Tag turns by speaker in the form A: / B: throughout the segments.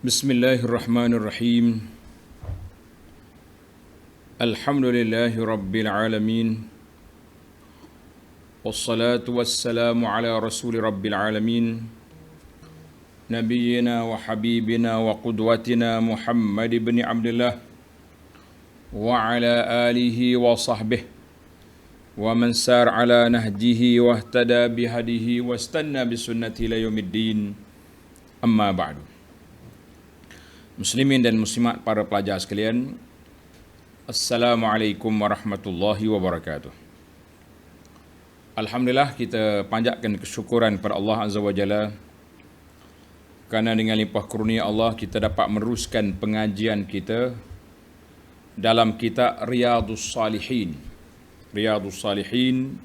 A: Bismillahirrahmanirrahim. Alhamdulillahi rabbil alamin. Wassalatu wassalamu ala rasuli rabbil alamin. Nabiyyina wa habibina wa qudwatina Muhammad ibn Abdullah wa ala alihi wa sahbihi wa man sar ala nahjihi wa ihtada bihadihi wa istanna bisunnati ila yaumiddin. Amma ba'du. Muslimin dan muslimat, para pelajar sekalian, Assalamualaikum warahmatullahi wabarakatuh. Alhamdulillah, kita panjatkan kesyukuran kepada Allah Azza wa Jalla kerana dengan limpah kurnia Allah kita dapat meneruskan pengajian kita dalam kitab Riyadhus Salihin. Riyadhus Salihin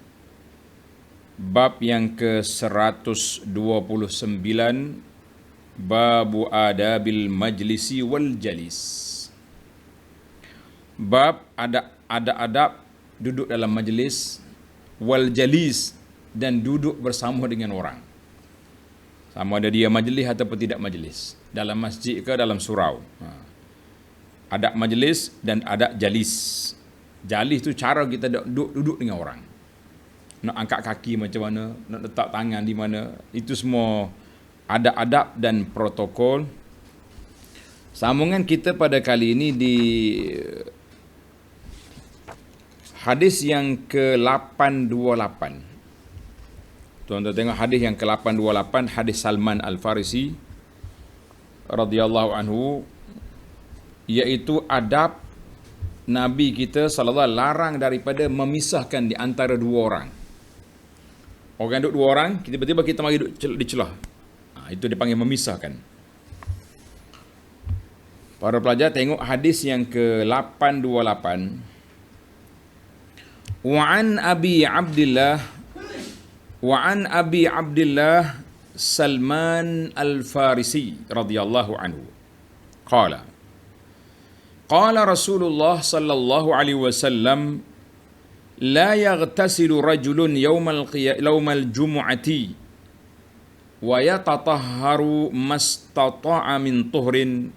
A: bab yang ke-129, Babu adabil majlisi wal jalis. Bab adab duduk dalam majlis, wal jalis, dan duduk bersama dengan orang. Sama ada dia majlis ataupun tidak majlis, dalam masjid ke dalam surau. Adab majlis dan adab jalis. Jalis tu cara kita duduk dengan orang. Nak angkat kaki macam mana, nak letak tangan di mana, itu semua ada adab dan protokol. Sambungan kita pada kali ini di hadis yang ke-828. Tuan-tuan tengok hadis yang ke-828, hadis Salman Al-Farisi radhiyallahu anhu, iaitu adab Nabi kita sallallahu alaihi wasallam larang daripada memisahkan di antara dua orang. Orang duduk dua orang, tiba-tiba kita mari duduk di celah. Itu dipanggil memisahkan. Para pelajar tengok hadis yang ke-828. Wa an Abi Abdullah Salman Al-Farisi radhiyallahu anhu qala Rasulullah sallallahu alaihi wasallam la yaghtasilu rajulun yawmal jumu'ati wa yatatahharu mastata'a min tuhrin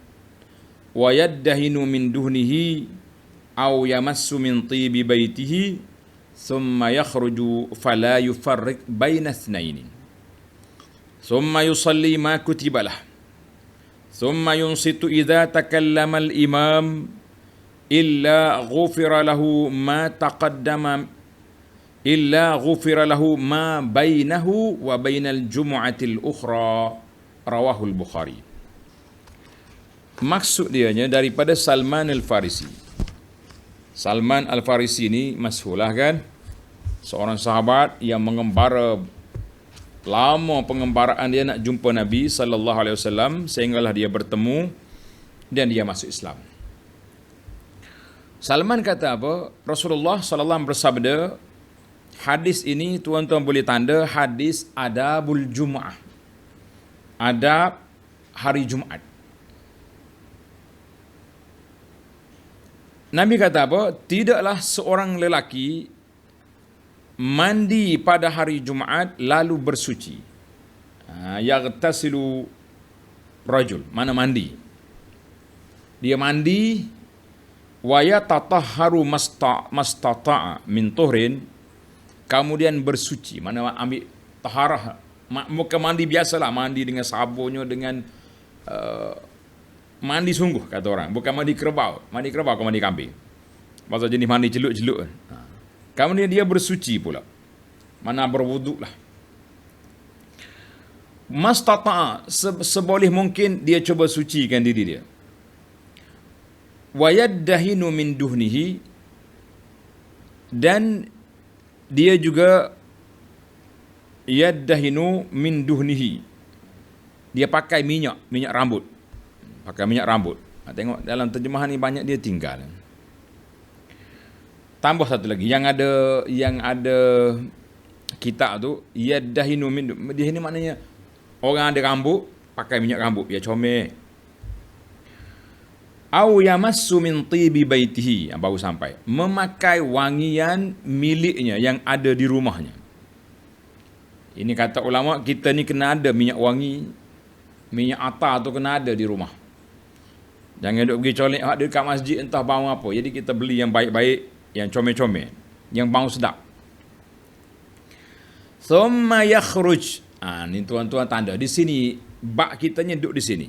A: wa yaddahinu min duhnihi aw yamassu min tibi baitihi thumma yakhruju fala yufarriq baina ithnaini thumma yusalli ma kutiba lah thumma yunsitu idza takallama al-imam illa ghufira lahu ma bainahu wa bainal jumu'atil ukhra, rawahul Bukhari. Maksud dianya daripada Salman Al-Farisi. Salman Al-Farisi ini masyhurlah kan, seorang sahabat yang mengembara, lama pengembaraan dia nak jumpa Nabi sallallahu alaihi wasallam, sehinggalah dia bertemu dan dia masuk Islam. Salman kata apa? Rasulullah sallallahu alaihi wasallam bersabda, hadis ini tuan-tuan boleh tanda hadis adabul Jum'ah, adab hari Jumaat. Nabi kata apa? Tidaklah seorang lelaki mandi pada hari Jumaat lalu bersuci. Yaghtasilu rajul, mana mandi? Dia mandi wa yatatahharu mastata'a min tuhrin, kemudian bersuci, mana ambil taharah, bukan mandi biasalah, mandi dengan sabunnya, dengan mandi sungguh kata orang, bukan mandi kerbau ke mandi kambing, maksud jenis mandi celuk-celuk. Kemudian dia bersuci pula, mana berwuduk lah. Mastata'a, seboleh mungkin dia cuba sucikan diri dia. Wa yaddahinu min duhnihi, dan dia juga yaddahinu min duhnihi, dia pakai minyak rambut, Tengok dalam terjemahan ni banyak dia tinggal. Tambah satu lagi yang ada kitab tu, yaddahinu min duhnihi, ini maknanya orang ada rambut pakai minyak rambut biar comel. Au yamassu min tibi baitihi, yang baru sampai, memakai wangian miliknya yang ada di rumahnya. Ini kata ulama, kita ni kena ada minyak wangi, minyak atar tu kena ada di rumah. Jangan duk pergi colek hak dekat masjid entah bau apa. Jadi kita beli yang baik-baik, yang comel-comel, yang bau sedap. Thumma yakhruj. Ni tuan-tuan tanda. Di sini bak kitanya duduk di sini.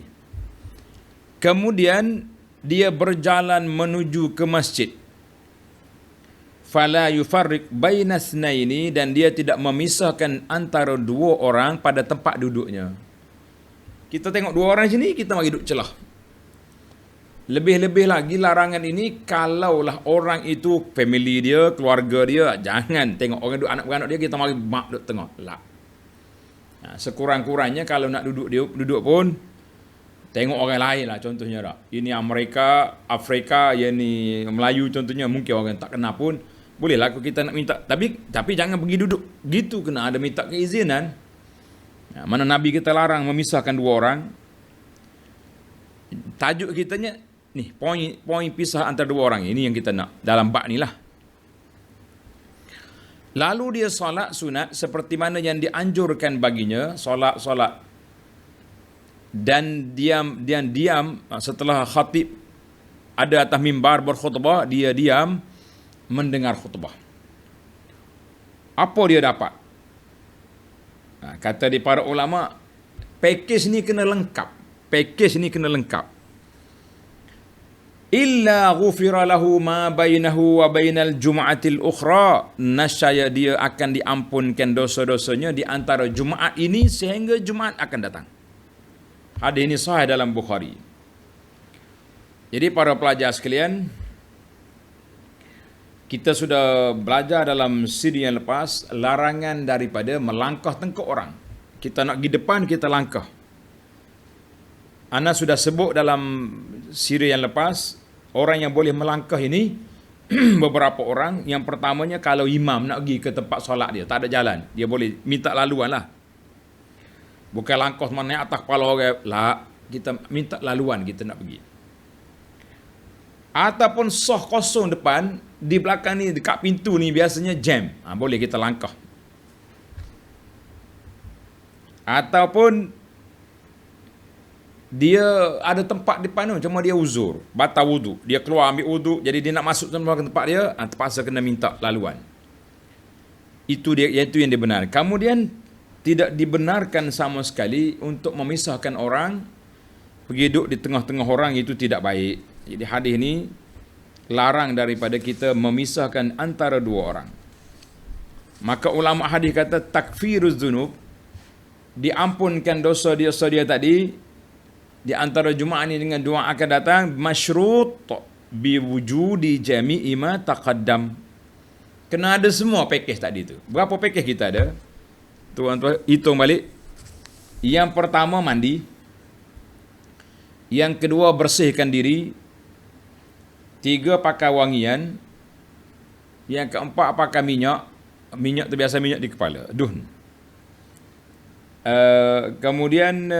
A: Kemudian dia berjalan menuju ke masjid. Fala yufarriq baina itsnaini, dan dia tidak memisahkan antara dua orang pada tempat duduknya. Kita tengok dua orang sini, kita bagi duduk celah. Lebih-lebih lagi larangan ini kalaulah orang itu family dia, keluarga dia, jangan tengok orang duduk anak-beranak dia kita mari mak duduk tengok. Lah. Sekurang-kurangnya kalau nak duduk pun tengok orang lain lah, contohnya tak. Ini Amerika, Afrika, yang ni Melayu contohnya, mungkin orang tak kenal pun bolehlah kita nak minta, tapi jangan pergi duduk gitu, kena ada minta keizinan. Mana Nabi kita larang memisahkan dua orang. Tajuk kitanya ni, poin pisah antara dua orang ini yang kita nak dalam bab ni lah. Lalu dia solat sunat seperti mana yang dianjurkan baginya, solat dan diam setelah khatib ada atas mimbar berkhutbah, dia diam mendengar khutbah. Apa dia dapat? Kata di para ulama, pakej ni kena lengkap. Illa ghufira lahu ma bainahu wa bainal jum'atil ukhra, nascaya dia akan diampunkan dosa-dosanya di antara Jumaat ini sehingga Jumaat akan datang. Hadis ini sahih dalam Bukhari. Jadi para pelajar sekalian, kita sudah belajar dalam siri yang lepas larangan daripada melangkah tengok orang. Kita nak pergi depan, kita langkah. Ana sudah sebut dalam siri yang lepas, orang yang boleh melangkah ini beberapa orang. Yang pertamanya, kalau imam nak pergi ke tempat solat dia, tak ada jalan, dia boleh minta laluan lah. Bukan langkah mana atas kepala orang lah, kita minta laluan, kita nak pergi. Ataupun soh kosong depan, di belakang ni dekat pintu ni biasanya jam, boleh kita langkah. Ataupun dia ada tempat depan tu, cuma dia uzur, batal wudu, dia keluar ambil wudu, jadi dia nak masuk ke tempat dia, terpaksa kena minta laluan. Itu yang dibenarkan. Kemudian tidak dibenarkan sama sekali untuk memisahkan orang, pergi duduk di tengah-tengah orang, itu tidak baik. Jadi hadis ni larang daripada kita memisahkan antara dua orang. Maka ulama hadis kata takfiruz dzunub, diampunkan dosa-dosa dia tadi di antara Jumaat ini dengan doa akan datang, masyrut biwujudi jami'i ma taqaddam. Kena ada semua pakej tadi tu. Berapa pakej kita ada? Tuan-tuan hitung balik. Yang pertama mandi. Yang kedua bersihkan diri. 3 pakai wangian. Yang keempat pakai minyak. Minyak tu biasa minyak di kepala, duhn. Kemudian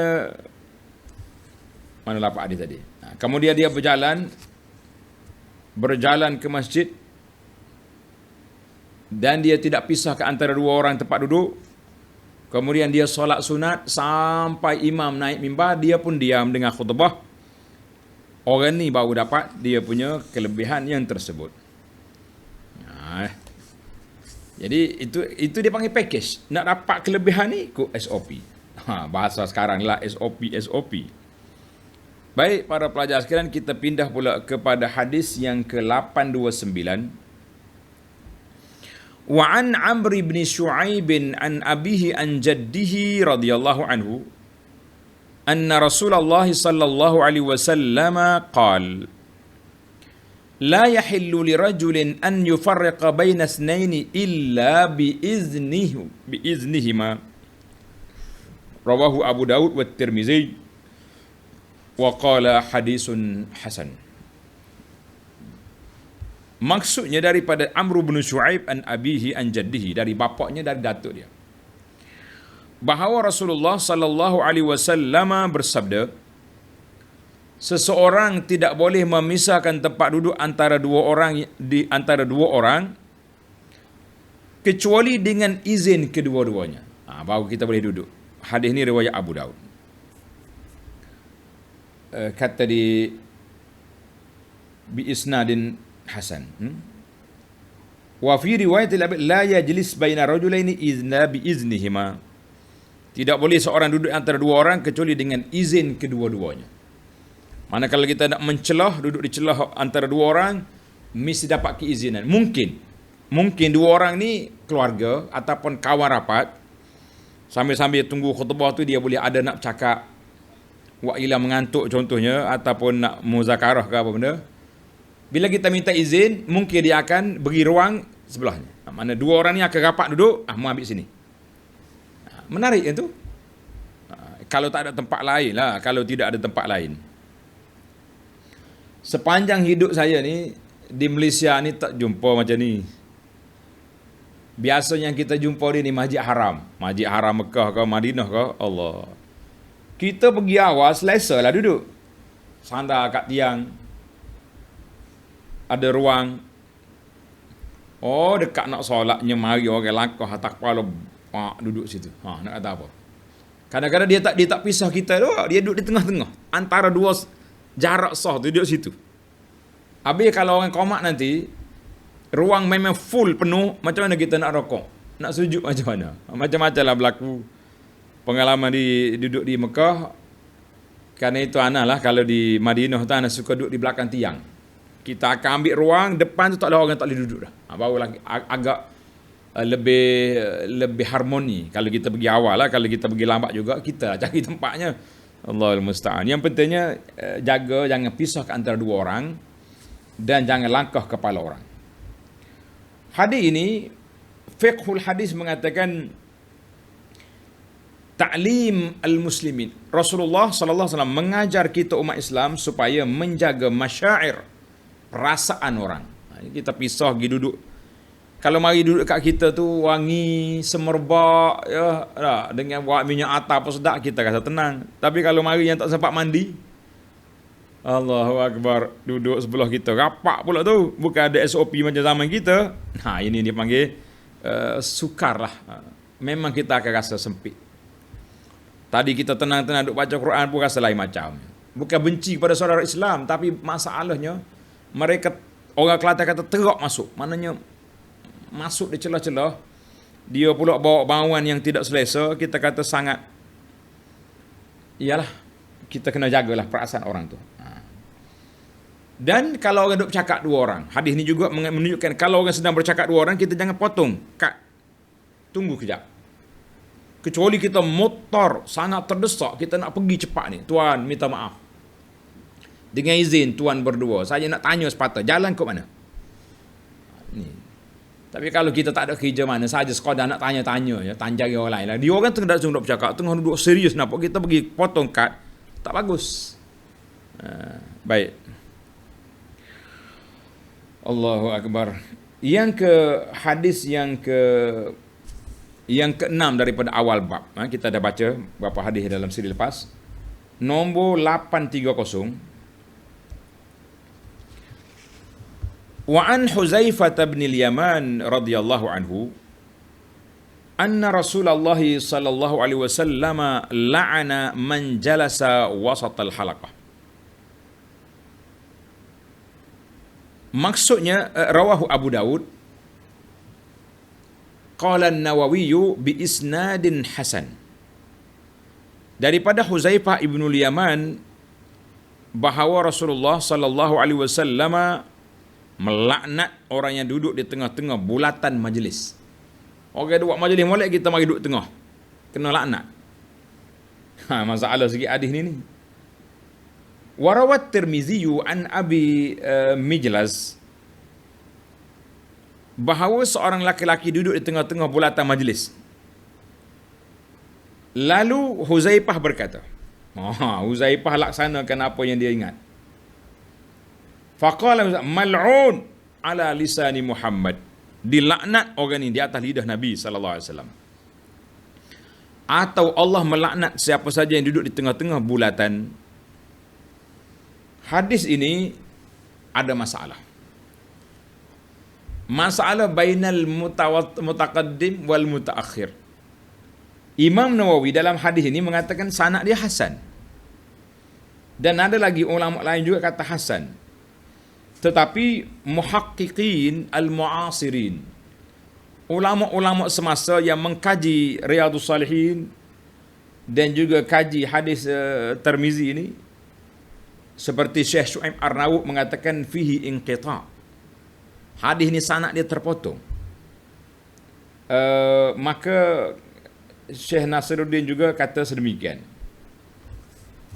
A: mana lapak hadis tadi? Kemudian dia berjalan ke masjid, dan dia tidak pisah ke antara dua orang tempat duduk. Kemudian dia solat sunat sampai imam naik mimbar, dia pun diam dengan khutbah. Orang ni baru dapat dia punya kelebihan yang tersebut. Jadi itu dia panggil package. Nak dapat kelebihan ni ikut SOP. Bahasa sekarang lah SOP. Baik para pelajar sekalian, kita pindah pula kepada hadis yang ke-829. Wa an Amr bin Shu'aib an abihi an jaddihi radhiyallahu anhu anna Rasulullah sallallahu alaihi wasallam qala la yahillu lirajulin an yufarriqa baina itsnaini illa biiznihima. Rawahu Abu Daud wa Tirmizi wa qala hadisun hasan. Maksudnya daripada Amr bin Shu'aib an abihi an jaddihi, dari bapaknya, dari datuk dia, bahawa Rasulullah sallallahu alaihi wasallam bersabda, seseorang tidak boleh memisahkan tempat duduk antara dua orang kecuali dengan izin kedua-duanya. Baru kita boleh duduk. Hadis ni riwayat Abu Daud. Kata di bi isnadin hasan. Wa fi riwayat la yajlis baina rajulaini izna bi iznihima. Tidak boleh seorang duduk antara dua orang kecuali dengan izin kedua-duanya. Manakala kita nak mencelah, duduk di celah antara dua orang, mesti dapat keizinan. Mungkin dua orang ni keluarga ataupun kawan rapat, sambil-sambil tunggu khutbah tu dia boleh ada nak cakap, wa ila mengantuk contohnya, ataupun nak muzakarah ke apa benda. Bila kita minta izin, mungkin dia akan beri ruang sebelahnya. Mana dua orang ni akan rapat duduk, mu ambil sini. Menarik kan tu? Kalau tak ada tempat lain lah, kalau tidak ada tempat lain. Sepanjang hidup saya ni, di Malaysia ni tak jumpa macam ni. Biasanya kita jumpa dia ni Masjid Haram. Masjid Haram Mekah ke Madinah ke, Allah. Kita pergi awal, selesa lah duduk. Sandar kat tiang. Ada ruang. Oh, dekat nak solatnya, mari orang langkah atas kepala, duduk situ. Nak kata apa? Kadang-kadang dia tak pisah kita tu, dia duduk di tengah-tengah. Antara dua jarak sah tu, duduk situ. Habis kalau orang komat nanti, ruang memang full penuh, macam mana kita nak rokok? Nak sujud macam mana? Macam-macam lah berlaku. Pengalaman duduk di Mekah, kerana itu Ana lah, kalau di Madinah tu Ana suka duduk di belakang tiang. Kita akan ambil ruang, depan tu tak ada orang, tak boleh duduk dah. Barulah agak lebih harmoni. Kalau kita pergi awal lah, kalau kita pergi lambat juga, kita cari tempatnya. Allahul Musta'an. Yang pentingnya jaga, jangan pisah ke antara dua orang, dan jangan langkah kepala orang. Hadis ini, fiqhul hadis mengatakan ta'lim al-muslimin. Rasulullah sallallahu alaihi wasallam mengajar kita umat Islam supaya menjaga masyair, perasaan orang. Kita pisah pergi duduk. Kalau mari duduk kat kita tu wangi, semerbak, ya, dengan buat minyak atar apa sedap, kita rasa tenang. Tapi kalau mari yang tak sempat mandi, Allahu Akbar, duduk sebelah kita, rapak pula tu. Bukan ada SOP macam zaman kita. Ini dipanggil sukar lah. Memang kita akan rasa sempit. Tadi kita tenang-tenang duduk baca Quran pun rasa lain macam. Bukan benci kepada saudara Islam, tapi masalahnya mereka, orang Kelantan kata terok masuk. Maknanya masuk di celah-celah. Dia pula bawa bauan yang tidak selesa. Kita kata sangat, iyalah, kita kena jagalah perasaan orang tu. Dan kalau orang duduk bercakap dua orang, hadis ni juga menunjukkan kalau orang sedang bercakap dua orang, kita jangan potong. Tunggu kejap. Kecuali kita motor sangat terdesak, kita nak pergi cepat ni. Tuan, minta maaf. Dengan izin tuan berdua, saya nak tanya sepatah, jalan ke mana? Ni. Tapi kalau kita tak ada kerja mana, saja sekadar nak tanya-tanya, ya, tanjari orang lain lah. Dia orang tengah duduk bercakap, tengah duduk serius, nampak kita pergi potong kad, tak bagus. Baik. Allahu Akbar. Hadis yang ke-6 daripada awal bab. Kita dah baca beberapa hadis dalam siri lepas. Nombor 830. Wa an Huzaifah bin al-Yaman radhiyallahu anhu anna Rasulullah sallallahu alaihi wasallam la'ana man jalasa wasat al-halaqah. Maksudnya rawahu Abu Daud. Qala an-Nawawi bi isnadin hasan. Daripada Huzaifah ibnul Yaman bahawa Rasulullah sallallahu alaihi wasallam melaknat orang yang duduk di tengah-tengah bulatan majlis. Orang duduk majlis molek, kita mari duduk tengah, kena laknat. Masalah sikit hadis ni. Warawat Tirmizi an Abi Mijlaz bahawa seorang laki-laki duduk di tengah-tengah bulatan majlis. Lalu Huzaifah berkata, Huzaifah laksanakan apa yang dia ingat. Faqala mal'un ala lisani Muhammad. Dilaknat orang ini di atas lidah Nabi sallallahu alaihi wasallam. Atau Allah melaknat siapa saja yang duduk di tengah-tengah bulatan. Hadis ini ada masalah. Masalah bainal mutaqaddim wal mutaakhir. Imam Nawawi dalam hadis ini mengatakan sanad dia hasan. Dan ada lagi ulama lain juga kata hasan. Tetapi muhaqqiqin al-mu'asirin, ulama-ulama semasa yang mengkaji Riyadhus Salihin dan juga kaji hadis Tirmizi ini, seperti Syekh Syuaib Arnaud mengatakan fihi inqita'. Hadis ni sanad dia terpotong. Maka Syekh Nasiruddin juga kata sedemikian.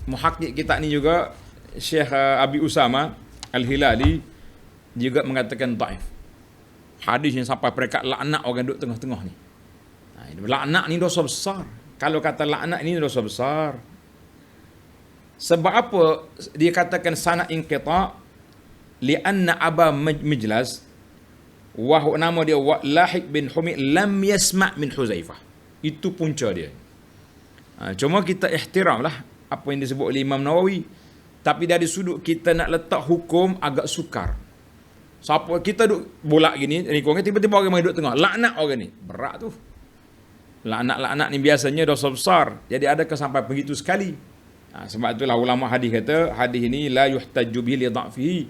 A: Muhaqqiq kita ni juga Syekh Abi Usama Al-Hilali juga mengatakan dhaif. Hadis yang sampai peringkat laknat orang duduk tengah-tengah ni. Laknat ni dosa besar. Kalau kata laknat ni dosa besar. Sebab apa dia katakan sanad inqita'? Lianna Aba Mijlas, nama dia Lahik bin Humid, lam yasma' min Huzaifah. Itu punca dia. Cuma kita ihtiram lah apa yang disebut oleh Imam Nawawi. Tapi dari sudut kita nak letak hukum agak sukar. Siapa kita duduk bolak gini, tiba-tiba orang main duduk tengah, laknat orang ni. Berat tu. Laknat ni biasanya dosa besar. Jadi adakah sampai begitu sekali? Sebab itulah ulama hadis kata, hadis ini la yuhtajju bihi li dha'fihi.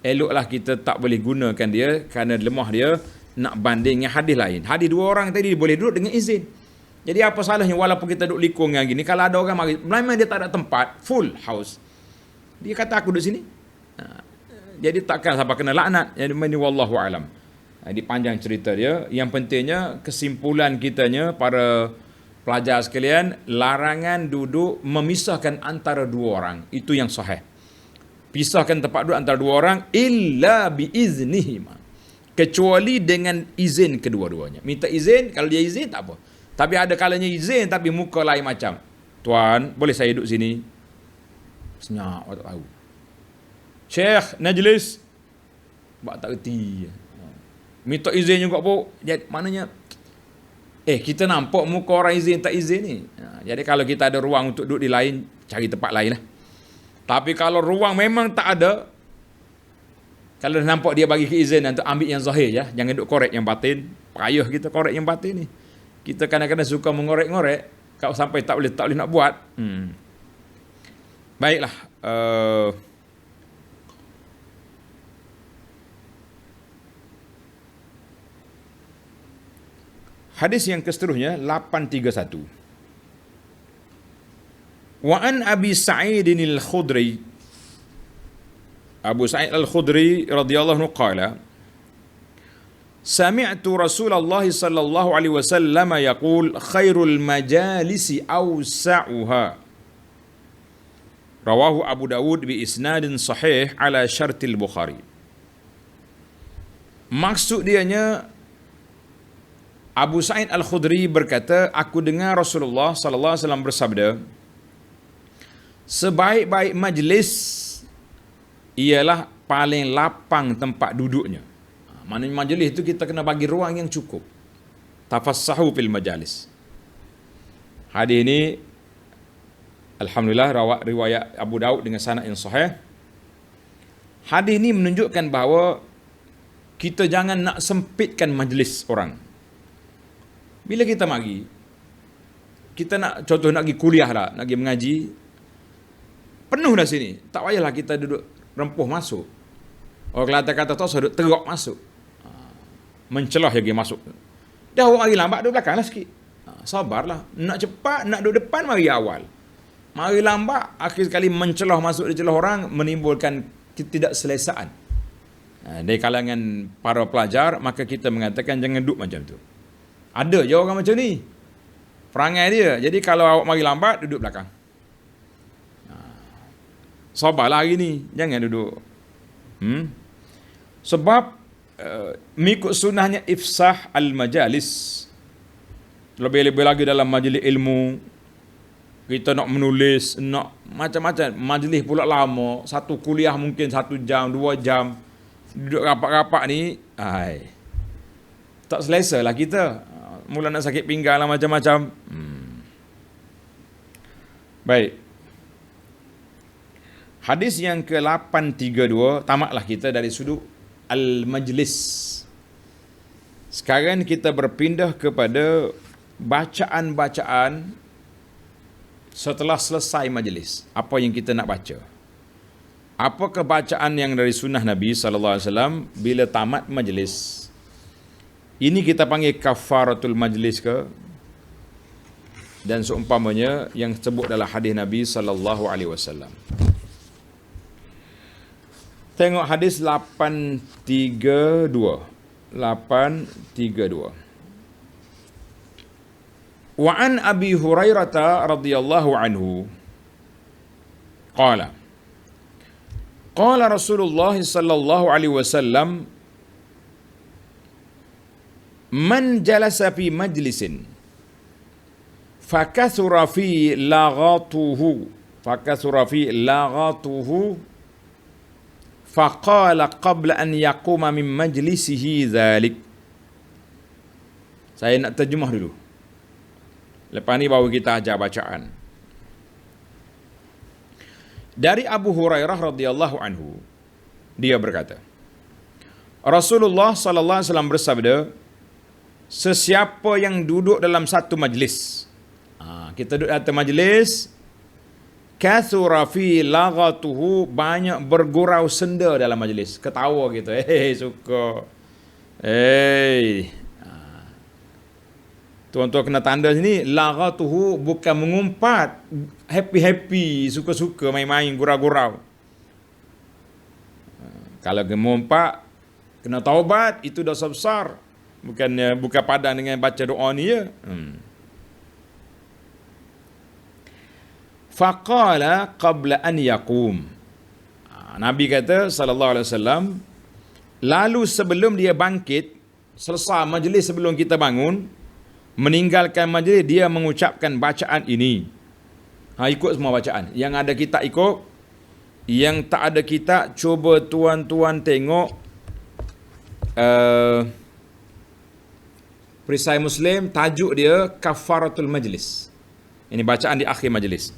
A: Eloklah kita tak boleh gunakan dia kerana lemah dia nak banding dengan hadis lain. Hadis dua orang tadi boleh duduk dengan izin. Jadi apa salahnya walaupun kita duduk likung dengan gini, kalau ada orang mari, memang dia tak ada tempat, full house, dia kata aku duduk sini. Jadi takkan sampai kena laknat. Jadi ini wallahu alam. Jadi panjang cerita dia. Yang pentingnya kesimpulan kitanya para pelajar sekalian, larangan duduk memisahkan antara dua orang. Itu yang sahih. Pisahkan tempat duduk antara dua orang illa biiznihima. Kecuali dengan izin kedua-duanya. Minta izin, kalau dia izin tak apa. Tapi ada kalanya izin tapi muka lain macam. Tuan, boleh saya duduk sini? Senyap, tak tahu. Syekh, najlis. Buat tak reti. Minta izin juga pun. Jadi, maknanya, kita nampak muka orang izin tak izin ni. Jadi kalau kita ada ruang untuk duduk di lain, cari tempat lain lah. Tapi kalau ruang memang tak ada, kalau nampak dia bagi keizinan untuk ambil yang zahir ya, jangan duduk korek yang batin. Payah kita korek yang batin ni. Kita kadang-kadang suka mengorek-ngorek, kalau sampai tak boleh nak buat. Baiklah. Hadis yang seterusnya 831. Wa an Abi Sa'id al-Khudri, Abu Sa'id al-Khudri radhiyallahu anhu qala, sami'tu Rasulullah sallallahu alaihi wasallam yaqul khairul majalisi awsa'uha. Rawahu Abu Dawud bi isnadin sahih ala syartil Bukhari. Maksud dianya, Abu Sa'id al-Khudri berkata, aku dengar Rasulullah sallallahu alaihi wasallam bersabda, sebaik-baik majlis ialah paling lapang tempat duduknya. Maknanya majlis itu kita kena bagi ruang yang cukup. Tafassahu fil majalis. Hadis ini alhamdulillah riwayat Abu Daud dengan sanad yang sahih. Hadis ini menunjukkan bahawa kita jangan nak sempitkan majlis orang. Bila kita mari, kita nak contoh nak pergi kuliah lah, nak pergi mengaji, penuh dah sini. Tak payahlah kita duduk rempuh masuk. Orang Kelantan kata tu saya duduk terok masuk. Mencelah lagi masuk. Dah orang mari lambat duduk belakang lah sikit. Sabarlah. Nak cepat, nak duduk depan, mari awal. Mari lambat, akhir sekali mencelah masuk di celah orang, menimbulkan ketidakselesaan. Dari kalangan para pelajar, maka kita mengatakan jangan duduk macam tu. Ada je orang macam ni. Perangai dia. Jadi kalau awak mari lambat, duduk belakang. Sabarlah hari ni. Jangan duduk. Sebab mengikut sunnahnya ifsah al-majalis. Lebih-lebih lagi dalam majlis ilmu. Kita nak menulis, nak macam-macam. Majlis pula lama. Satu kuliah mungkin 1 jam, 2 jam. Duduk rapat-rapat ni. Tak selesa lah kita. Mula nak sakit pinggang lah macam-macam. Baik. Hadis yang ke-832, tamatlah kita dari sudut al-majlis. Sekarang kita berpindah kepada bacaan-bacaan setelah selesai majlis. Apa yang kita nak baca. Apakah bacaan yang dari sunnah Nabi SAW bila tamat majlis? Ini kita panggil kafaratul majlis ke? Dan seumpamanya yang sebut dalam hadis Nabi SAW. Tengok hadis 832. 832. Wa an Abi Hurairah radhiyallahu anhu qala qala Rasulullah sallallahu alaihi wasallam man jalasa fi majlisin fakathura fi laghatuhu faqala qabla an yaquma min majlisihi dhalik. Saya nak terjemah dulu. Lepas ni baru kita ajar bacaan. Dari Abu Hurairah radhiyallahu anhu, dia berkata, Rasulullah sallallahu alaihi wasallam bersabda, sesiapa yang duduk dalam satu majlis, kita duduk dalam majlis, kathura fi laghatuhu, banyak bergurau senda dalam majlis, ketawa gitu, suka, tuan-tuan kena tanda sini, laghatuhu bukan mengumpat, happy-happy, suka-suka, main-main, gurau-gurau. Kalau mengumpat, kena taubat, itu dosa besar. Bukan padan dengan baca doa ni je. Faqala qabla an yaqum. Nabi kata sallallahu alaihi wasallam, lalu sebelum dia bangkit, selesai majlis sebelum kita bangun, meninggalkan majlis, dia mengucapkan bacaan ini. Ikut semua bacaan. Yang ada kita ikut, yang tak ada kita, cuba tuan-tuan tengok perisai Muslim, tajuk dia Kafaratul Majlis. Ini bacaan di akhir majlis.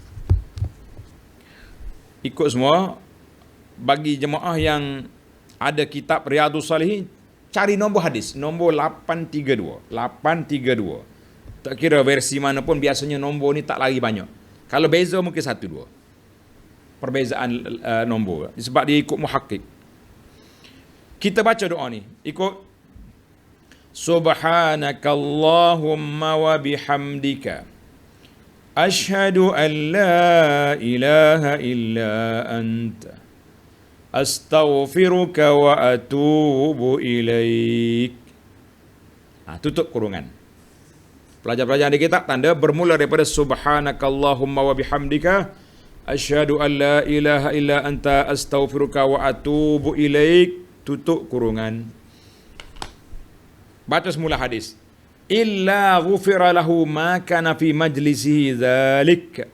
A: Ikut semua. Bagi jemaah yang ada kitab Riyadhus Salihin, cari nombor hadis, nombor 832. 832. Tak kira versi mana pun, biasanya nombor ni tak lari banyak. Kalau beza mungkin 1-2. Perbezaan nombor. Sebab dia ikut muhakkik. Kita baca doa ni. Ikut. Subhanakallahumma wa bihamdika. Ashhadu an la ilaha illa anta. Astaghfiruka wa atubu ilaik. Tutup kurungan. Pelajar-pelajar di kitab tanda bermula daripada Subhanakallahumma wa bihamdika. Asyhadu an la ilaha illa anta astaghfiruka wa atubu ilaik. Tutup kurungan. Baca semula hadis. Illa ghufira lahu ma kana fi majlisihi dzalik.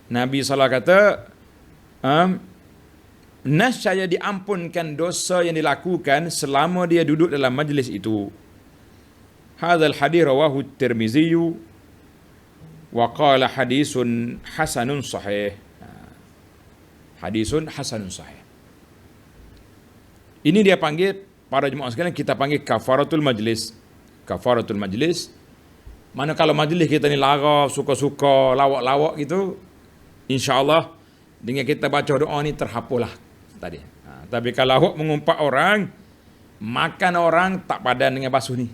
A: Nabi sallallahu kata, nescaya diampunkan dosa yang dilakukan selama dia duduk dalam majlis itu. Hadzal hadis rawahu Tirmizi wa qala hadisun hasanun sahih. Hadisun hasanun sahih. Ini dia panggil, para jemaah sekalian, kita panggil kafaratul majlis. Kafaratul majlis. Mana kalau majlis kita ni lara, suka-suka, lawak-lawak gitu, insya-Allah dengan kita baca doa ni terhapuslah tadi. Tapi kalau awak mengumpat orang, makan orang, tak padan dengan basuh ni.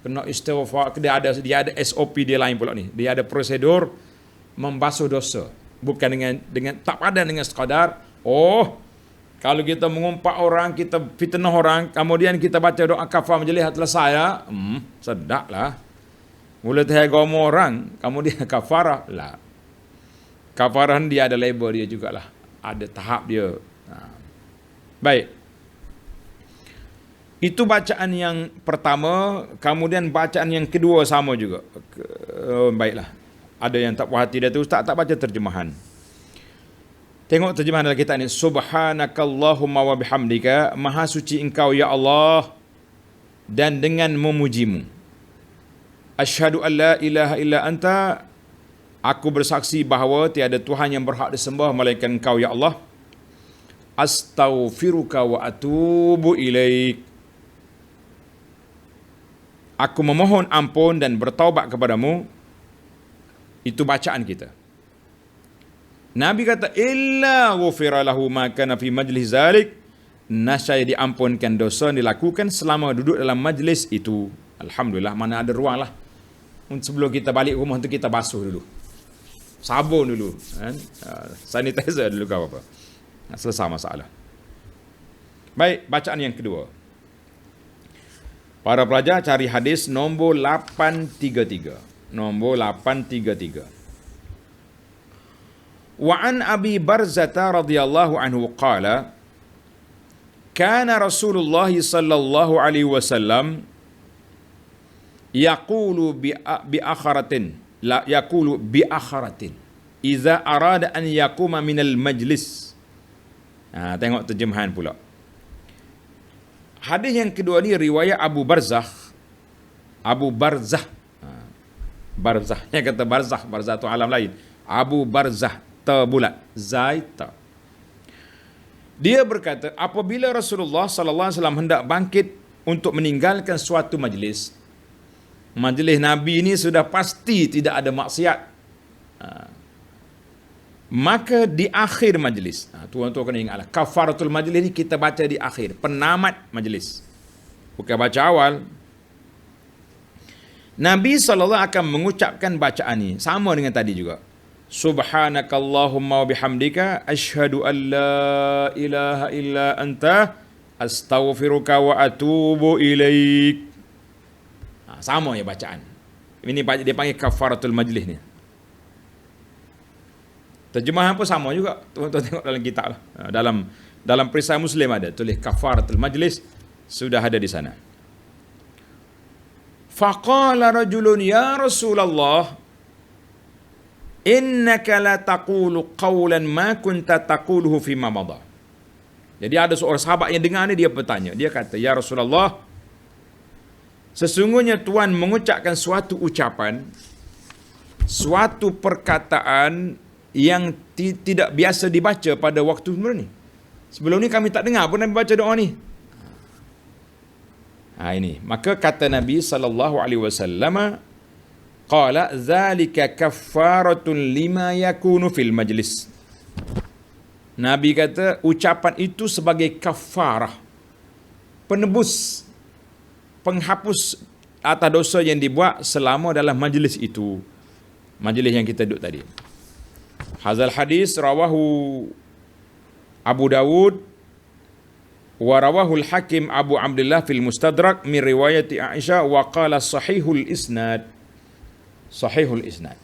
A: Kena istighfar, dia ada SOP dia lain pula ni. Dia ada prosedur membasuh dosa. Bukan dengan tak padan dengan sekadar, kalau kita mengumpat orang, kita fitnah orang, kemudian kita baca doa kafar majlis selesai, sedaplah. Mula teragama orang, kemudian kafarah lah. Kafarah dia ada label dia jugalah. Ada tahap dia. Baik. Itu bacaan yang pertama, kemudian bacaan yang kedua sama juga. Baiklah. Ada yang tak puas hati dia tu, Ustaz tak baca terjemahan. Tengok terjemahan dalam kitab ni. Subhanakallahumma wa bihamdika. Maha suci engkau ya Allah, dan dengan memujimu. Asyhadu an la ilaha illa anta. Aku bersaksi bahawa tiada Tuhan yang berhak disembah melainkan engkau ya Allah. Astaghfiruka wa atubu ilaik. Aku memohon ampun dan bertaubat kepadamu. Itu bacaan kita. Nabi kata illa ghufira lahu ma kana fi majlis zalik, nascaya diampunkan dosa yang dilakukan selama duduk dalam majlis itu. Alhamdulillah, mana ada ruang lah. Sebelum kita balik rumah tu kita basuh dulu. Sabun dulu, kan? Sanitizer dulu ke apa. Selesai masalah. Baik, bacaan yang kedua. Para pelajar cari hadis nombor 833. Nombor 833. Wa an Abi Barzah radhiyallahu anhu qala kana Rasulullah sallallahu alaihi wasallam yaqulu bi akharatin la yaqulu bi akharatin idza arada an yaquma min al majlis. Tengok terjemahan pula. Hadis yang kedua ni riwayat Abu Barzah. Abu Barzah. Barzah. Yang kata Barzah, Barzah tu alam lain. Abu Barzah, ta bulat, zai ta. Dia berkata, apabila Rasulullah sallallahu alaihi wasallam hendak bangkit untuk meninggalkan suatu majlis, majlis Nabi ini sudah pasti tidak ada maksiat, maka di akhir majlis, tuan-tuan kena ingatlah, kafaratul majlis ni kita baca di akhir, penamat majlis, bukan baca awal. Nabi SAW akan mengucapkan bacaan ini sama dengan tadi juga. Subhanakallahumma wa bihamdika asyhadu an la ilaha illa anta astaghfiruka wa atubu ilaik. Sama ya bacaan. Ini dia panggil kafaratul majlis ni. Terjemahan pun sama juga. Tuan-tuan tengok dalam kitab lah. Dalam perisai Muslim ada tulis kafaratul majlis, sudah ada di sana. Faqala rajulun ya Rasulullah innaka la taqulu qawlan ma kunta taquluhu fi ma madha. Jadi ada seorang sahabat yang dengar ni, dia bertanya, dia kata, ya Rasulullah, sesungguhnya Tuhan mengucapkan suatu ucapan, suatu perkataan yang tidak biasa dibaca pada waktu sebelum ni. Sebelum ni kami tak dengar pun Nabi baca doa ni. Ini. Maka kata Nabi sallallahu alaihi wasallam, qala zalika kaffaratun lima yakunu fil majlis. Nabi kata ucapan itu sebagai kafarah, penebus, penghapus atas dosa yang dibuat selama dalam majlis itu, majlis yang kita duduk tadi. Hazal hadis rawahu Abu Dawud wa rawahu al-Hakim Abu Abdullah fil Mustadrak min riwayati Aisyah wa qala sahihul isnad. Sahihul isnad.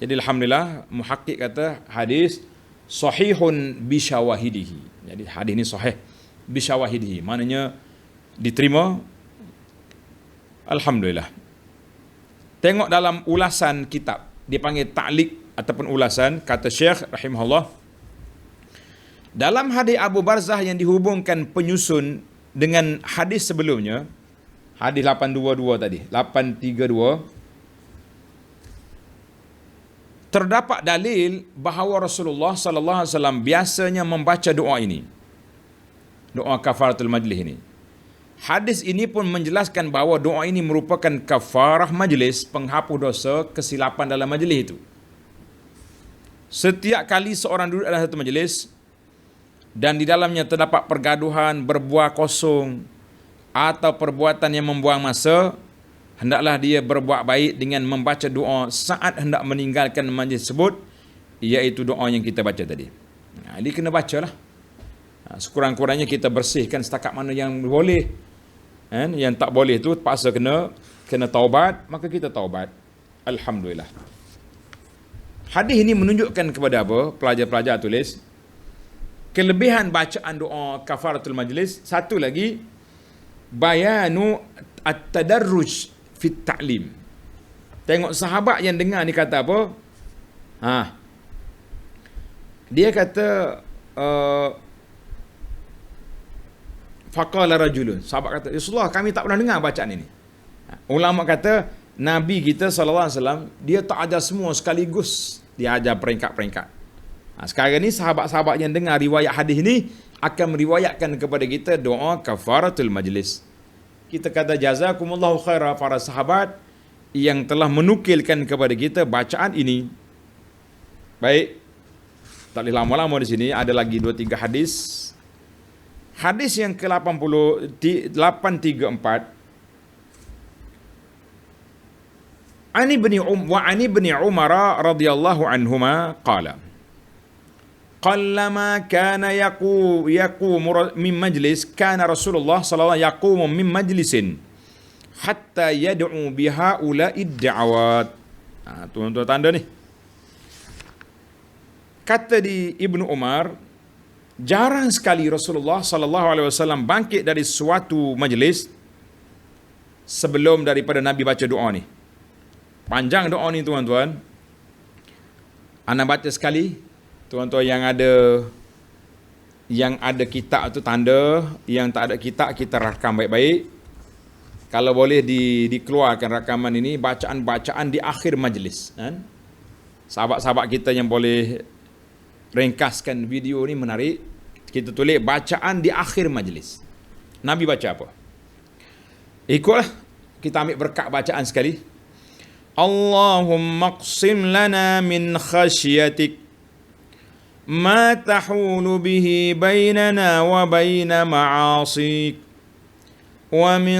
A: Jadi alhamdulillah muhakkik kata hadis sahihun bi syawahidihi. Jadi hadis ini sahih bi syawahidihi, maknanya diterima. Alhamdulillah. Tengok dalam ulasan kitab, dipanggil ta'liq ataupun ulasan, kata Syekh rahimahullah, dalam hadis Abu Barzah yang dihubungkan penyusun dengan hadis sebelumnya, hadis 822 tadi, 832, terdapat dalil bahawa Rasulullah sallallahu alaihi wasallam biasanya membaca doa ini, doa kafaratul majlis ini. Hadis ini pun menjelaskan bahawa doa ini merupakan kafarah majlis, penghapus dosa kesilapan dalam majlis itu. Setiap kali seorang duduk dalam satu majlis dan di dalamnya terdapat pergaduhan, berbuah kosong atau perbuatan yang membuang masa, hendaklah dia berbuat baik dengan membaca doa saat hendak meninggalkan majlis tersebut, iaitu doa yang kita baca tadi. Jadi kena bacalah. Sekurang-kurangnya kita bersihkan setakat mana yang boleh. Yang tak boleh tu terpaksa kena taubat, maka kita taubat. Alhamdulillah. Hadis ini menunjukkan kepada apa? Pelajar-pelajar tulis kelebihan bacaan doa kafaratul majlis. Satu lagi, bayanu at-tadarruj fit ta'lim. Tengok sahabat yang dengar ni kata apa? Dia kata faqala rajulun. Sahabat kata, Rasulullah, kami tak pernah dengar bacaan ini. Ulama kata Nabi kita sallallahu alaihi wasallam dia tak ajar semua sekaligus, dia ajar peringkat-peringkat. Sekarang ni sahabat-sahabat yang dengar riwayat hadis ini akan meriwayatkan kepada kita doa kafaratul majlis. Kita kata jazakumullahu khaira para sahabat yang telah menukilkan kepada kita bacaan ini. Baik. Tak boleh lama-lama di sini, ada lagi 2-3 hadis. Hadis yang ke-834, Ani bin Umar radhiyallahu anhuma qala qallama kana yaqumu min majlis kana Rasulullah sallallahu alaihi wasallam yaqumu min majlisin hatta yad'u biha ula'id da'awat. Tuan-tuan tanda ni. Kata di Ibnu Umar, jarang sekali Rasulullah sallallahu alaihi wasallam bangkit dari suatu majlis sebelum daripada Nabi baca doa ni. Panjang doa ni tuan-tuan. Ana baca sekali. Tuan-tuan yang ada kitab tu tanda, yang tak ada kitab kita rakam baik-baik. Kalau boleh dikeluarkan rakaman ini, bacaan-bacaan di akhir majlis, kan? Sahabat-sahabat kita yang boleh ringkaskan video ni menarik. Kita tulis bacaan di akhir majlis. Nabi baca apa? Ikutlah, kita ambil berkat bacaan sekali. Allahumma qsim lana min khasyatik ma tahulu bihi bainana wa baina ma'asik wa min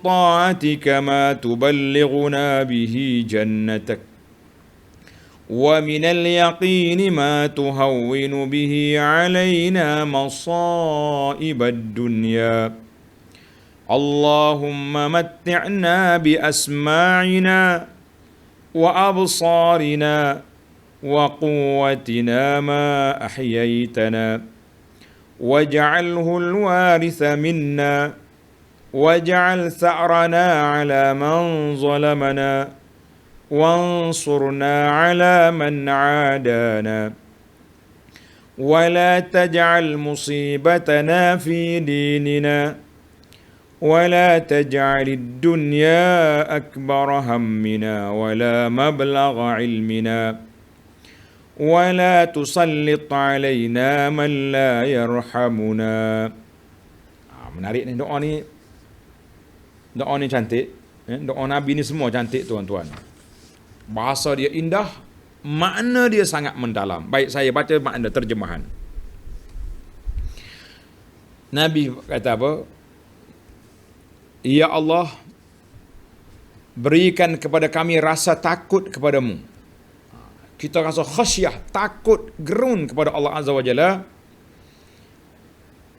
A: ta'atika ma tuballighuna bihi jannatak wa min al-yaqini ma tuhawwinu bihi alayna masa'ibad dunya. Allahumma matti'na bi asma'ina wa absarina wa quwwatina ma ahyaytana waj'alhu al-waritha minna waj'al tha'rana 'ala man zalamana wansurna 'ala man 'adana wa la taj'al musibatana fi dinina ولا تجعل الدنيا أكبر همنا ولا مبلغ علمنا ولا تسلط علينا من لا يرحمنا. Menarik ni doa ni. Doa ni cantik. Doa Nabi ni semua cantik tuan-tuan. Bahasa dia indah, makna dia sangat mendalam. Baik, saya baca makna terjemahan. Nabi kata apa? Ya Allah, berikan kepada kami rasa takut kepadamu. Kita rasa khasyah, takut, gerun kepada Allah Azza wa Jalla,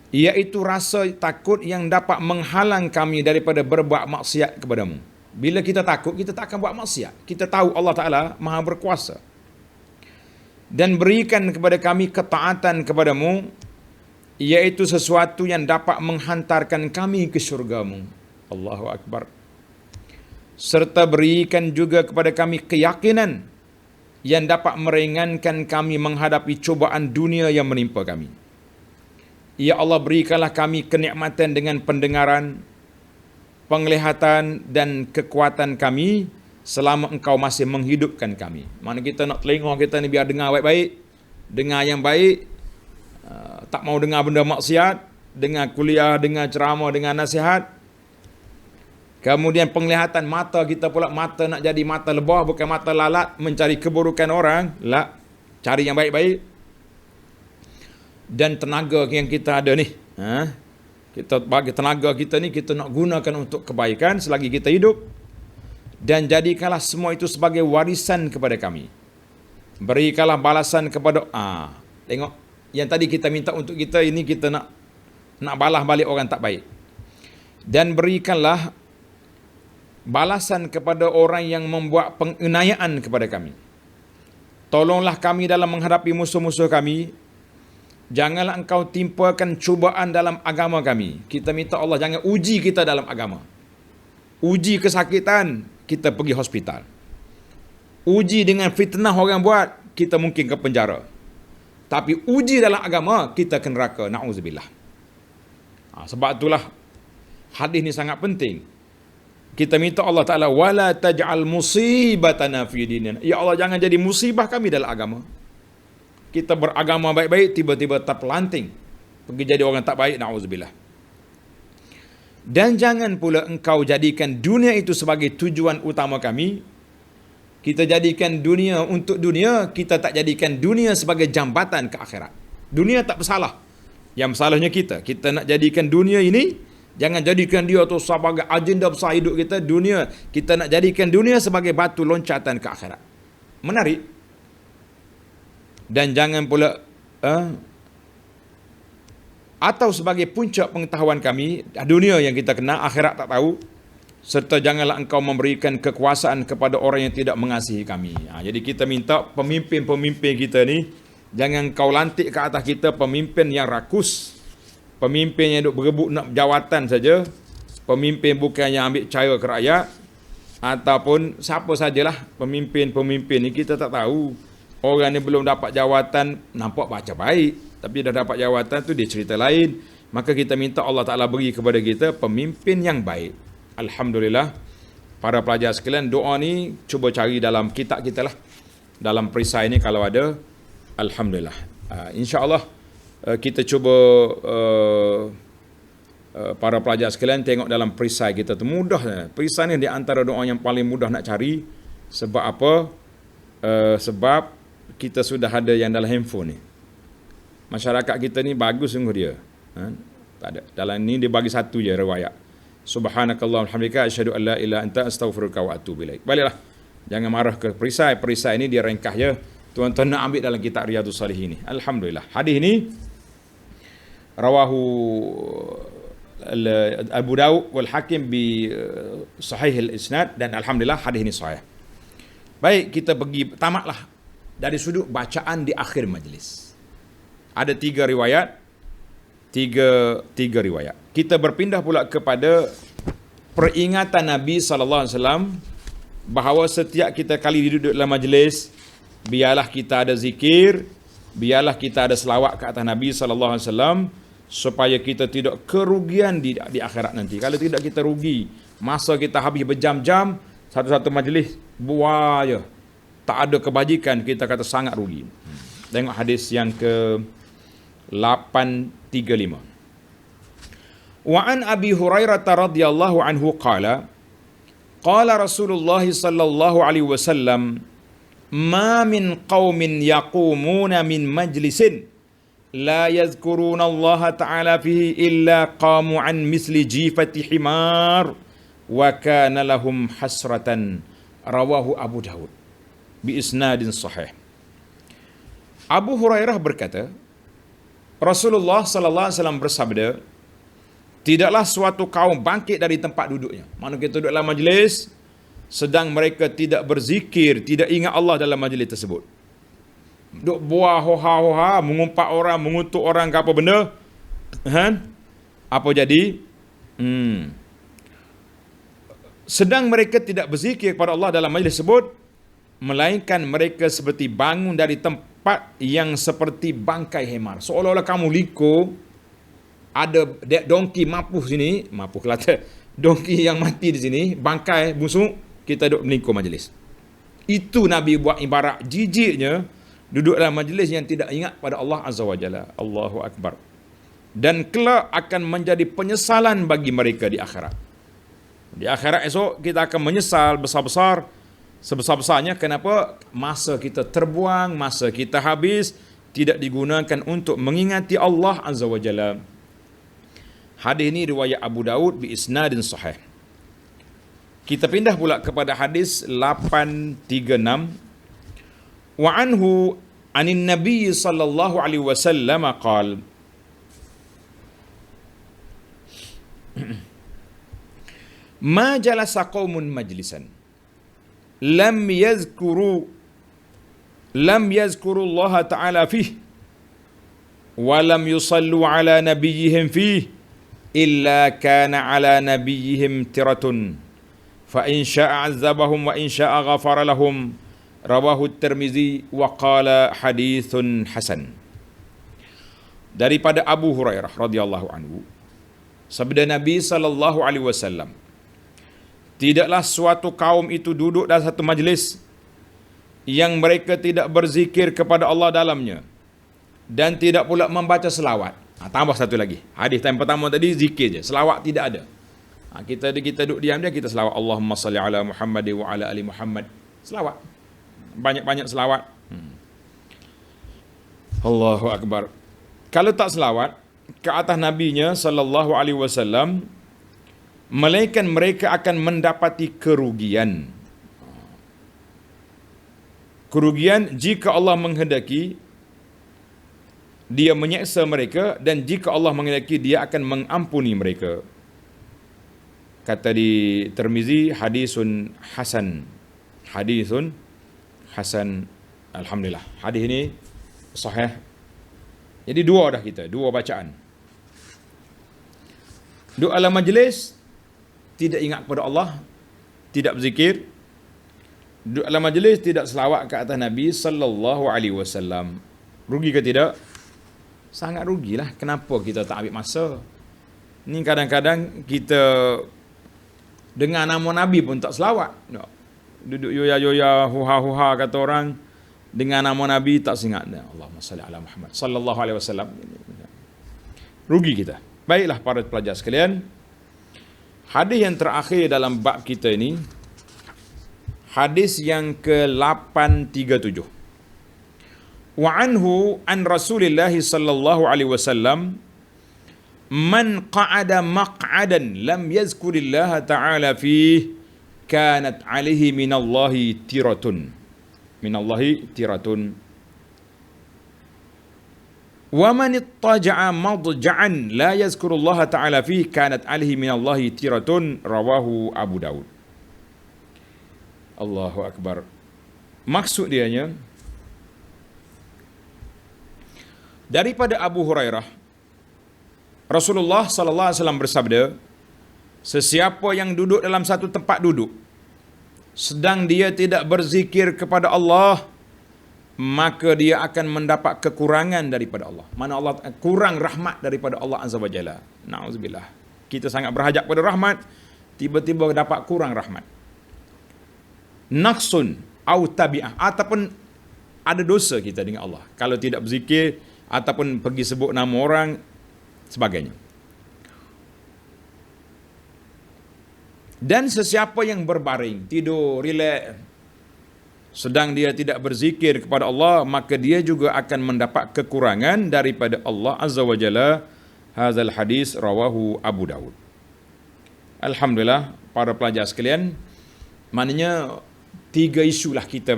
A: iaitu rasa takut yang dapat menghalang kami daripada berbuat maksiat kepadamu. Bila kita takut, kita tak akan buat maksiat. Kita tahu Allah Ta'ala Maha berkuasa. Dan berikan kepada kami ketaatan kepadamu, iaitu sesuatu yang dapat menghantarkan kami ke syurgamu. Allahu Akbar. Serta berikan juga kepada kami keyakinan yang dapat meringankan kami menghadapi cubaan dunia yang menimpa kami. Ya Allah, berikanlah kami kenikmatan dengan pendengaran, penglihatan dan kekuatan kami selama Engkau masih menghidupkan kami. Mana kita nak telinga kita ni biar dengar baik-baik, dengar yang baik, tak mau dengar benda maksiat, dengar kuliah, dengar ceramah, dengar nasihat. Kemudian penglihatan mata kita pula, mata nak jadi mata lebah, bukan mata lalat mencari keburukan orang. La, cari yang baik-baik. Dan tenaga yang kita ada ni, kita bagi tenaga kita ni, kita nak gunakan untuk kebaikan selagi kita hidup. Dan jadikanlah semua itu sebagai warisan kepada kami. Berikanlah balasan kepada, tengok, yang tadi kita minta untuk kita, ini kita nak balas balik orang tak baik. Dan berikanlah balasan kepada orang yang membuat penganiayaan kepada kami. Tolonglah kami dalam menghadapi musuh-musuh kami. Janganlah Engkau timpakan cubaan dalam agama kami. Kita minta Allah jangan uji kita dalam agama. Uji kesakitan, kita pergi hospital. Uji dengan fitnah orang buat, kita mungkin ke penjara. Tapi uji dalam agama, kita ke neraka. Na'udzubillah. Sebab itulah hadis ni sangat penting. Kita minta Allah Ta'ala, wala taj'al musibatana fi dinina. Ya Allah, jangan jadi musibah kami dalam agama. Kita beragama baik-baik, tiba-tiba terpelanting, pergi jadi orang tak baik, na'udzubillah. Dan jangan pula Engkau jadikan dunia itu sebagai tujuan utama kami, Kita jadikan dunia untuk dunia, kita tak jadikan dunia sebagai jambatan ke akhirat. Dunia tak bersalah. Yang salahnya kita nak jadikan dunia ini, jangan jadikan dia tu sebagai agenda besar hidup kita. Dunia, kita nak jadikan dunia sebagai batu loncatan ke akhirat. Menarik. Dan jangan pula atau sebagai puncak pengetahuan kami, dunia yang kita kenal, akhirat tak tahu. Serta janganlah engkau memberikan kekuasaan kepada orang yang tidak mengasihi kami. Jadi kita minta pemimpin-pemimpin kita ni, jangan kau lantik ke atas kita pemimpin yang rakus, pemimpin yang duk berebut nak jawatan saja, pemimpin bukan yang ambil cara ke rakyat, ataupun siapa sajalah pemimpin-pemimpin ni kita tak tahu. Orang ni belum dapat jawatan, nampak baca baik, tapi dah dapat jawatan tu dia cerita lain. Maka kita minta Allah Ta'ala beri kepada kita pemimpin yang baik. Alhamdulillah, para pelajar sekalian, doa ni cuba cari dalam kitab kita lah, dalam perisai ni kalau ada. Alhamdulillah. InsyaAllah kita cuba para pelajar sekalian tengok dalam perisai kita tu. Mudah. Perisai ni di antara doa yang paling mudah nak cari. Sebab apa? Sebab kita sudah ada yang dalam handphone ni. Masyarakat kita ni bagus sungguh dia. Tak ada. Dalam ni dia bagi satu je riwayat. Subhanakallah alhamdulillah asyhadu an la ilaha anta astaghfiruka wa atubu ilaik. Baliklah. Jangan marah ke perisai. Perisai ni dia ringkas je. Tuan-tuan nak ambil dalam kitab Riyadhus Shalihin ni. Alhamdulillah. Hadis ni rawahu Abu Daud wal Hakim bi sahih al-isnad, dan alhamdulillah hadis ni sahih. Baik, kita pergi tamatlah dari sudut bacaan di akhir majlis. Ada tiga riwayat. Tiga riwayat. Kita berpindah pula kepada peringatan Nabi SAW bahawa setiap kita kali duduk dalam majlis, biarlah kita ada zikir, biarlah kita ada selawat ke atas Nabi SAW, supaya kita tidak kerugian di akhirat nanti. Kalau tidak kita rugi. Masa kita habis berjam-jam, satu-satu majlis buah je, tak ada kebajikan, kita kata sangat rugi. Tengok hadis yang ke 835. Wa an Abi Hurairah radhiyallahu anhu qala Rasulullah sallallahu alaihi wasallam, ma min qaumin yaqumuna min majlisin la yadhkuruna Allah ta'ala fihi illa qamu an misli jifati himar wa kana lahum hasratan. Rawahu Abu Daud bi isnadin sahih. Abu Hurairah berkata, Rasulullah sallallahu alaihi wasallam bersabda, tidaklah suatu kaum bangkit dari tempat duduknya. Mana kita duduk dalam majlis, sedang mereka tidak berzikir, tidak ingat Allah dalam majlis tersebut. Duk buah hoha-hoha, mengumpat orang, mengutuk orang ke apa benda. Apa jadi? Sedang mereka tidak berzikir kepada Allah dalam majlis tersebut, melainkan mereka seperti bangun dari tempat yang seperti bangkai hemar. Seolah-olah kamu liko, ada dongki mapuh sini, mapuh Kelantan, dongki yang mati di sini, bangkai busuk, kita duduk melingkup majlis. Itu Nabi buat ibarat jijiknya duduk dalam majlis yang tidak ingat pada Allah Azza wa Jalla. Allahu Akbar. Dan kelak akan menjadi penyesalan bagi mereka di akhirat. Di akhirat esok kita akan menyesal besar-besar, sebesar-besarnya. Kenapa? Masa kita terbuang, masa kita habis, tidak digunakan untuk mengingati Allah Azza wa Jalla. Hadis ini riwayat Abu Daud bi isnadin sahih. Kita pindah pula kepada hadis 836. Wa anhu anin Nabi sallallahu alaihi wasallam qala ma jalasa qaumun majlisan lam yazkuru Allah ta'ala fihi wa lam yusallu ala nabiyyihim fihi illa kana ala nabiyyihim tiratun fa in syaa'a 'adzabahum wa in syaa'a ghafara lahum. Rawahu Tirmizi wa qala hadithun hasan. Daripada Abu Hurairah radhiyallahu anhu, sabda Nabi sallallahu alaihi wasallam, tidaklah suatu kaum itu duduk dalam satu majlis yang mereka tidak berzikir kepada Allah dalamnya dan tidak pula membaca selawat. Tambah satu lagi. Hadis yang pertama tadi zikir je, selawat tidak ada. Kita duduk diam dia, kita selawat Allahumma salli ala Muhammad wa ala ali Muhammad. Selawat. Banyak-banyak selawat. Allahu Akbar. Kalau tak selawat ke atas nabinya sallallahu alaihi wasallam, melainkan mereka akan mendapati kerugian. Kerugian jika Allah menghendaki dia menyeksa mereka, dan jika Allah menghendaki dia akan mengampuni mereka. Kata di Tirmizi, hadisun hasan. Hadisun hasan. Alhamdulillah. Hadis ini sahih. Jadi dua dah kita, dua bacaan. Doa dalam majlis tidak ingat kepada Allah, tidak berzikir. Doa dalam majlis tidak selawat ke atas Nabi sallallahu alaihi wasallam. Rugi ke tidak? Sangat rugilah. Kenapa kita tak ambil masa? Ni kadang-kadang kita dengar nama Nabi pun tak selawat. Duduk yoya-yoya, huha-huha kata orang, dengan nama Nabi tak ingat. Allahumma salli ala Muhammad sallallahu alaihi wasallam. Rugi kita. Baiklah para pelajar sekalian. Hadis yang terakhir dalam bab kita ini, hadis yang ke-837. Wa anhu an Rasulillah sallallahu alaihi wasallam, man qa'ada maq'adan lam yazkurillaha ta'ala fihi kanat alaihi minallahi tiratun. Minallahi tiratun. Wa man ittaja'a madja'an la yazkurullaha ta'ala fihi kanat alaihi minallahi tiratun. Rawahu Abu Daud. Allahu Akbar. Maksud dianya, daripada Abu Hurairah, Rasulullah sallallahu alaihi wasallam bersabda, sesiapa yang duduk dalam satu tempat duduk sedang dia tidak berzikir kepada Allah, maka dia akan mendapat kekurangan daripada Allah. Mana Allah kurang rahmat daripada Allah Azza wa Jalla. Nauzubillah. Kita sangat berhajat pada rahmat, tiba-tiba dapat kurang rahmat. Naqsun au tabi'ah, ataupun ada dosa kita dengan Allah kalau tidak berzikir ataupun pergi sebut nama orang sebagainya. Dan sesiapa yang berbaring, tidur, relax, sedang dia tidak berzikir kepada Allah, maka dia juga akan mendapat kekurangan daripada Allah Azza wa Jalla. Hadzal hadis rawahu Abu Daud. Alhamdulillah para pelajar sekalian, maknanya tiga isu lah kita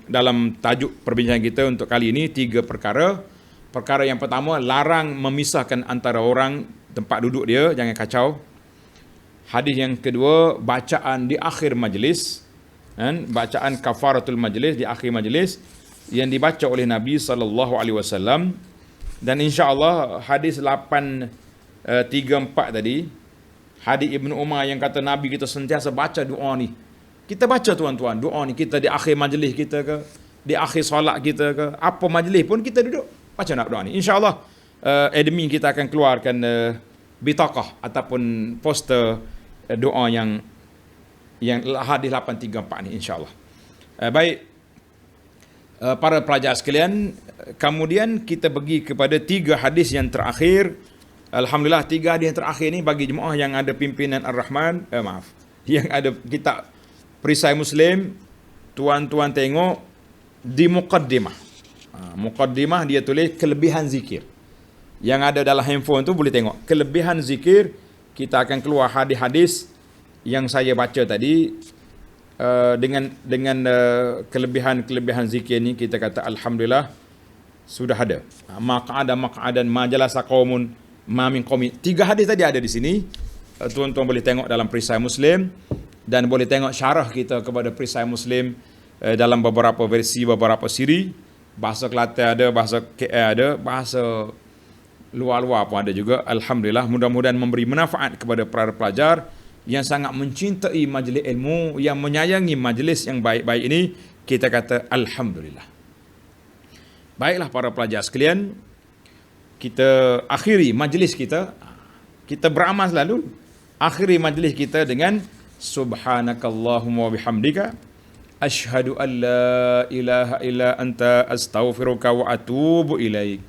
A: dalam tajuk perbincangan kita untuk kali ini, tiga perkara. Perkara yang pertama, larang memisahkan antara orang tempat duduk dia, jangan kacau. Hadis yang kedua, bacaan di akhir majlis, bacaan kafaratul majlis di akhir majlis yang dibaca oleh Nabi sallallahu alaihi wasallam. Dan insya-Allah hadis 834 tadi, hadis Ibnu Umar yang kata Nabi kita sentiasa baca doa ni. Kita baca tuan-tuan doa ni, kita di akhir majlis kita ke, di akhir solat kita ke, apa majlis pun kita duduk baca nak doa ni. InsyaAllah admin kita akan keluarkan bitaqah ataupun poster doa yang hadis 834 ni insyaAllah. Baik para pelajar sekalian, kemudian kita pergi kepada tiga hadis yang terakhir. Alhamdulillah, tiga hadis yang terakhir ni bagi jemaah yang ada pimpinan Ar-Rahman, yang ada kitab Perisai Muslim, tuan-tuan tengok di muqaddimah. Muqaddimah dia tulis kelebihan zikir. Yang ada dalam handphone tu boleh tengok kelebihan zikir. Kita akan keluar hadis-hadis yang saya baca tadi dengan kelebihan zikir ni. Kita kata alhamdulillah sudah ada. Maq'adan majalasa qaumun ma min qaumi. Tiga hadis tadi ada di sini. Tuan-tuan boleh tengok dalam Perisai Muslim dan boleh tengok syarah kita kepada Perisai Muslim dalam beberapa versi, beberapa siri. Bahasa Kelantan ada, bahasa KL ada, bahasa luar-luar pun ada juga. Alhamdulillah, mudah-mudahan memberi manfaat kepada para pelajar yang sangat mencintai majlis ilmu, yang menyayangi majlis yang baik-baik ini. Kita kata alhamdulillah. Baiklah para pelajar sekalian, kita akhiri majlis kita. Kita beramal selalu akhiri majlis kita dengan subhanakallahumma wa bihamdika asyhadu an la ilaha illa anta astaghfiruka wa atubu ilaik.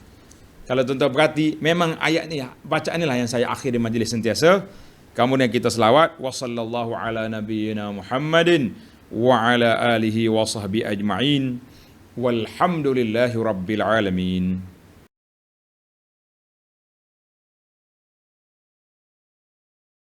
A: Kalau tuan-tuan perhati, memang ayat ni, bacaan ni lah yang saya akhiri majlis sentiasa. Kemudian kita selawat wa sallallahu ala nabiyyina Muhammadin wa ala alihi wa sahbihi ajma'in. Walhamdulillahi rabbil alamin.